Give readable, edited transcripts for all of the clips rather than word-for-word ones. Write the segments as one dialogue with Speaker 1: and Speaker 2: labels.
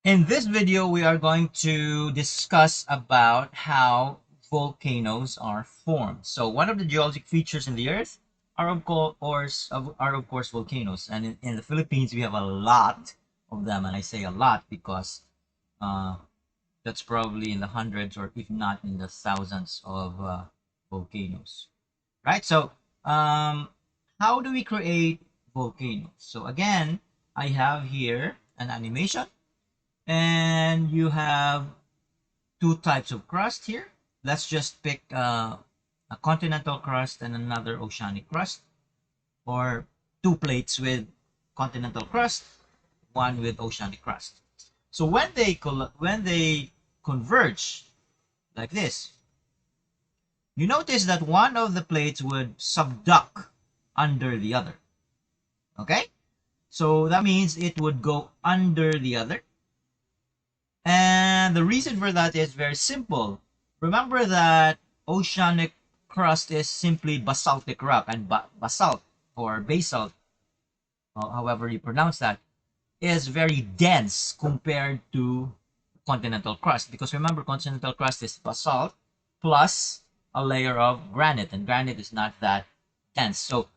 Speaker 1: In this video, we are going to discuss about how volcanoes are formed. So one of the geologic features in the Earth are of course volcanoes, and in the Philippines we have a lot of them, and I say a lot because uh, that's probably in the hundreds or if not in the thousands of volcanoes, right? So um, how do we create volcanoes? So again, I have here an animation and you have two types of crust here. Let's just pick a continental crust and another oceanic crust, or two plates with continental crust, one with oceanic crust. So when they converge like this, you notice that one of the plates would subduct under the other. Okay, so that means it would go under the other. And the reason for that is very simple. Remember that oceanic crust is simply basaltic rock, and basalt or basalt, however you pronounce that, is very dense compared to continental crust. Because remember, continental crust is basalt plus a layer of granite, and granite is not that dense. So,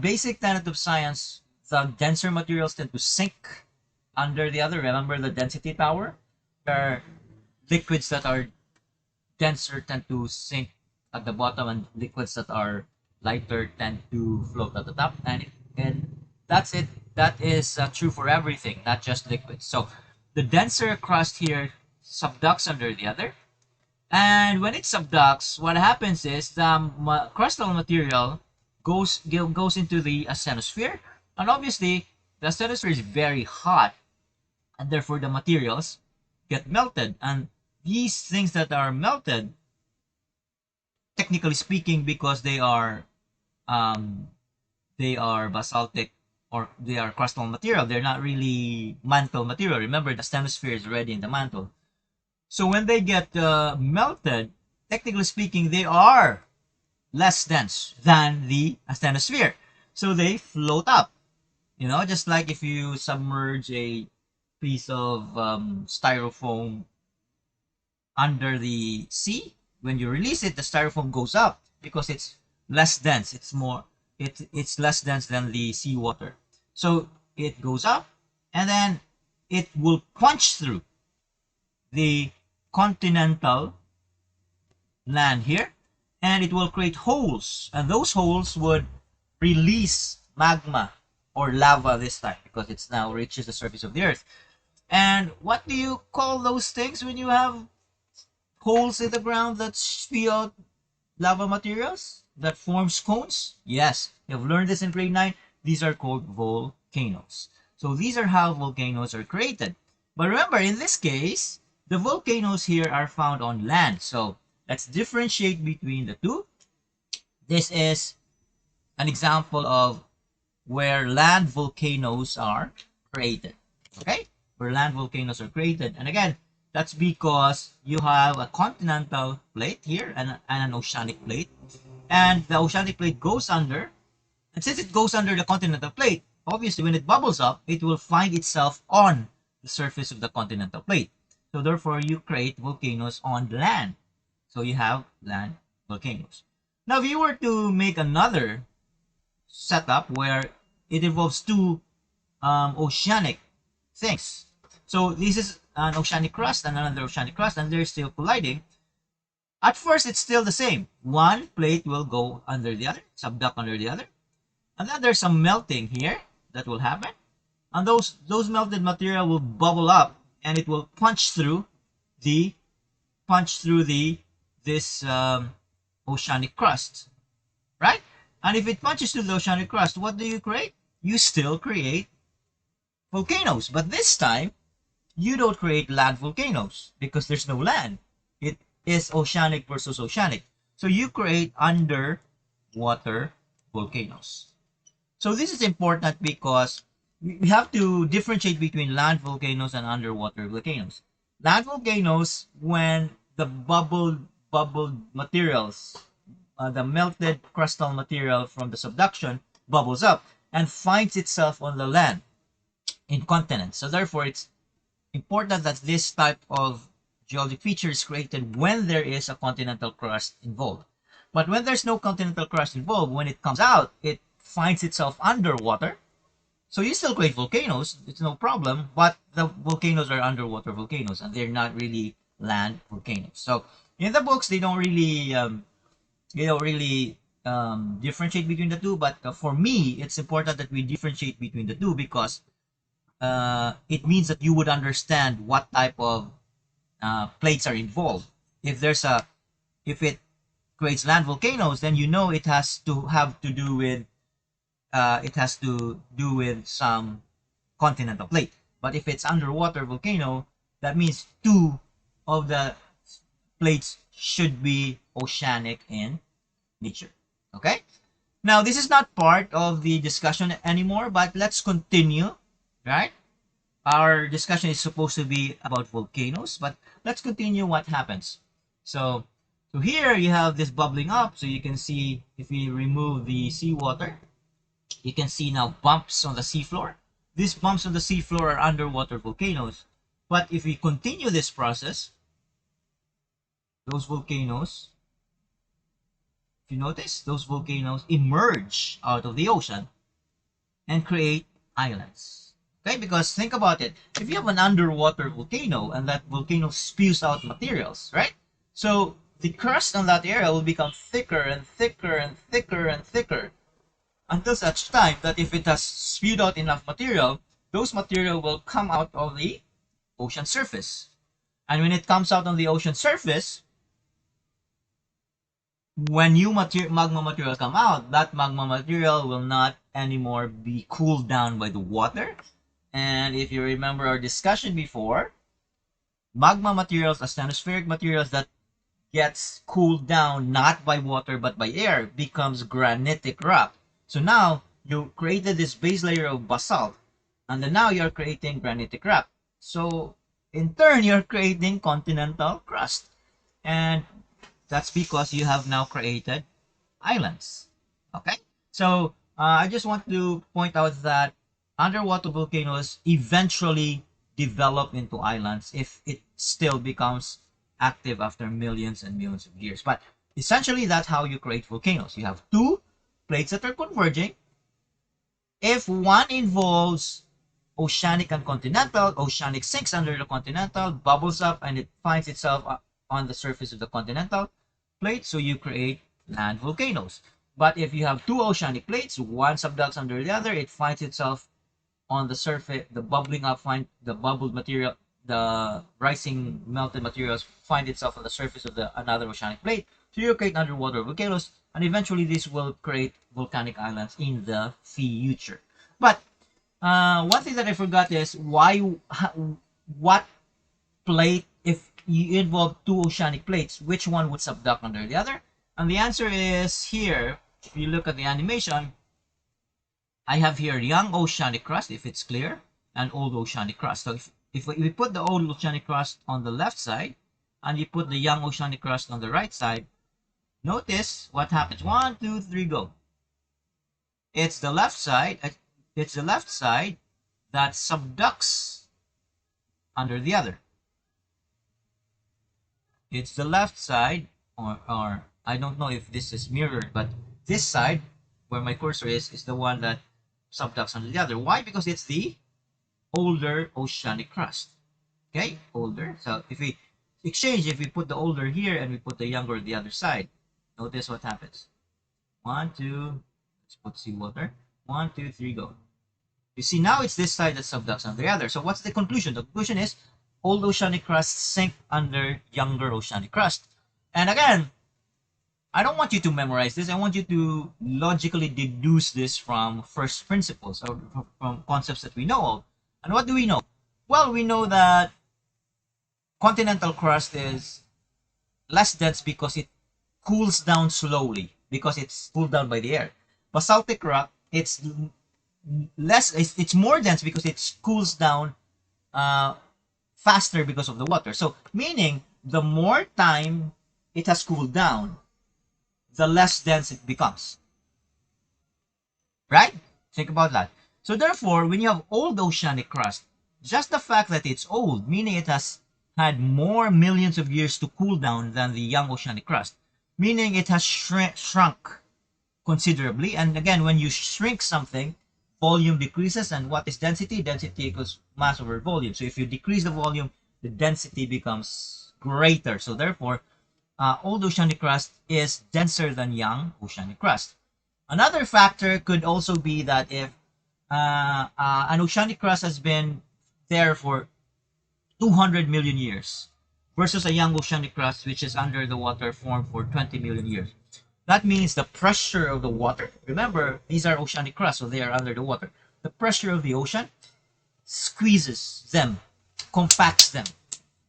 Speaker 1: basic tenet of science, the denser materials tend to sink under the other. Remember the density power? Where liquids that are denser tend to sink at the bottom, and liquids that are lighter tend to float at the top. And that's it. That is true for everything, not just liquids. So the denser crust here subducts under the other. And when it subducts, what happens is the crustal material goes into the asthenosphere. And obviously, the asthenosphere is very hot, and therefore the materials get melted. And these things that are melted, technically speaking, because um, they are basaltic, or they are crustal material, they're not really mantle material. Remember, the asthenosphere is already in the mantle. So when they get melted, technically speaking, they are less dense than the asthenosphere. So they float up. Just like if you submerge a piece of styrofoam under the sea, when you release it, the styrofoam goes up because it's less dense. It's less dense than the seawater. So it goes up, and then it will punch through the continental land here, and it will create holes, and those holes would release magma or lava this time, because it's now reaches the surface of the earth. And what do you call those things when you have holes in the ground that spew out lava materials that forms cones? Yes, you've learned this in grade 9. These are called volcanoes. So these are how volcanoes are created. But remember, in this case, the volcanoes here are found on land. So let's differentiate between the two. This is an example of where land volcanoes are created. Okay? Where land volcanoes are created. And again, that's because you have a continental plate here and an oceanic plate. And the oceanic plate goes under. And since it goes under the continental plate, obviously when it bubbles up, it will find itself on the surface of the continental plate. So therefore, you create volcanoes on land. So you have land volcanoes. Now, if you were to make another setup where it involves two oceanic things. So this is an oceanic crust and another oceanic crust, and they're still colliding. At first, it's still the same. One plate will go under the other, subduct under the other. And then there's some melting here that will happen. And those melted material will bubble up, and it will the punch through this oceanic crust, right? And if it punches through the oceanic crust, what do you create? You still create volcanoes, but this time you don't create land volcanoes because there's no land. It is oceanic versus oceanic. So you create underwater volcanoes. So this is important because we have to differentiate between land volcanoes and underwater volcanoes. Land volcanoes, when the bubbled materials, the melted crustal material from the subduction bubbles up and finds itself on the land in continents. So therefore, it's important that this type of geologic feature is created when there is a continental crust involved. But when there's no continental crust involved, when it comes out, it finds itself underwater. So you still create volcanoes, it's no problem, but the volcanoes are underwater volcanoes and they're not really land volcanoes. So in the books, they don't really differentiate between the two. But for me, it's important that we differentiate between the two because it means that you would understand what type of plates are involved. If it creates land volcanoes, then you know it has to do with some continental plate. But if it's underwater volcano, that means two of the plates should be oceanic in nature. Okay? Now, this is not part of the discussion anymore, but let's continue, right? Our discussion is supposed to be about volcanoes, but let's continue what happens. So here you have this bubbling up, so you can see if we remove the seawater, you can see now bumps on the seafloor. These bumps on the seafloor are underwater volcanoes. But if we continue this process, those volcanoes, if you notice, those volcanoes emerge out of the ocean and create islands. Okay, because think about it. If you have an underwater volcano and that volcano spews out materials, right? So the crust on that area will become thicker and thicker and thicker and thicker until such time that if it has spewed out enough material, those material will come out of the ocean surface. And when it comes out on the ocean surface, when new magma materials come out, that magma material will not anymore be cooled down by the water. And if you remember our discussion before, magma materials, asthenospheric materials that gets cooled down not by water but by air becomes granitic rock. So now you created this base layer of basalt, and then now you're creating granitic rock. So in turn, you're creating continental crust. And that's because you have now created islands. Okay? So I just want to point out that underwater volcanoes eventually develop into islands if it still becomes active after millions and millions of years. But essentially, that's how you create volcanoes. You have two plates that are converging. If one involves oceanic and continental, oceanic sinks under the continental, bubbles up, and it finds itself on the surface of the continental plate, so you create land volcanoes. But if you have two oceanic plates, one subducts under the other, it finds itself on the surface, the bubbling up, find the bubbled material, the rising melted materials find itself on the surface of the another oceanic plate. So you create underwater volcanoes, and eventually this will create volcanic islands in the future. But one thing that I forgot is what plate, if you involve two oceanic plates, which one would subduct under the other? And the answer is here. If you look at the animation, I have here young oceanic crust, if it's clear, and old oceanic crust. So if we put the old oceanic crust on the left side, and you put the young oceanic crust on the right side, notice what happens. 1, 2, 3, go. It's the left side. It's the left side that subducts under the other. It's the left side, or I don't know if this is mirrored, but this side where my cursor is the one that subducts under the other. Why? Because it's the older oceanic crust. Okay, older. So if we exchange, if we put the older here and we put the younger on the other side, notice what happens. 1, 2, let's put seawater. 1, 2, 3, go. You see, now it's this side that subducts under the other. So what's the conclusion? The conclusion is old oceanic crust sink under younger oceanic crust. And again, I don't want you to memorize this. I want you to logically deduce this from first principles or from concepts that we know of. And what do we know? Well, we know that continental crust is less dense because it cools down slowly, because it's cooled down by the air. Basaltic rock, it's more dense because it cools down faster because of the water. So meaning the more time it has cooled down, the less dense it becomes. Right? Think about that. So therefore, when you have old oceanic crust, Just the fact that it's old, meaning it has had more millions of years to cool down than the young oceanic crust, meaning it has shrunk considerably. And again, when you shrink something, volume decreases. And what is density? Density equals mass over volume. So if you decrease the volume, the density becomes greater. So therefore, old oceanic crust is denser than young oceanic crust. Another factor could also be that if an oceanic crust has been there for 200 million years versus a young oceanic crust which is under the water formed for 20 million years. That means the pressure of the water, remember these are oceanic crusts, so they are under the water. The pressure of the ocean squeezes them, compacts them,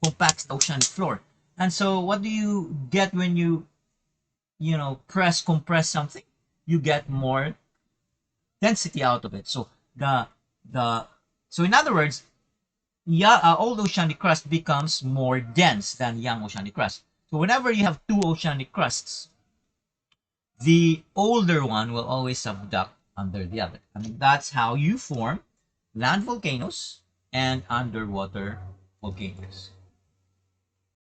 Speaker 1: compacts the oceanic floor. And so what do you get when you compress something? You get more density out of it. So so in other words, old oceanic crust becomes more dense than young oceanic crust. So whenever you have two oceanic crusts, the older one will always subduct under the other. I mean, that's how you form land volcanoes and underwater volcanoes.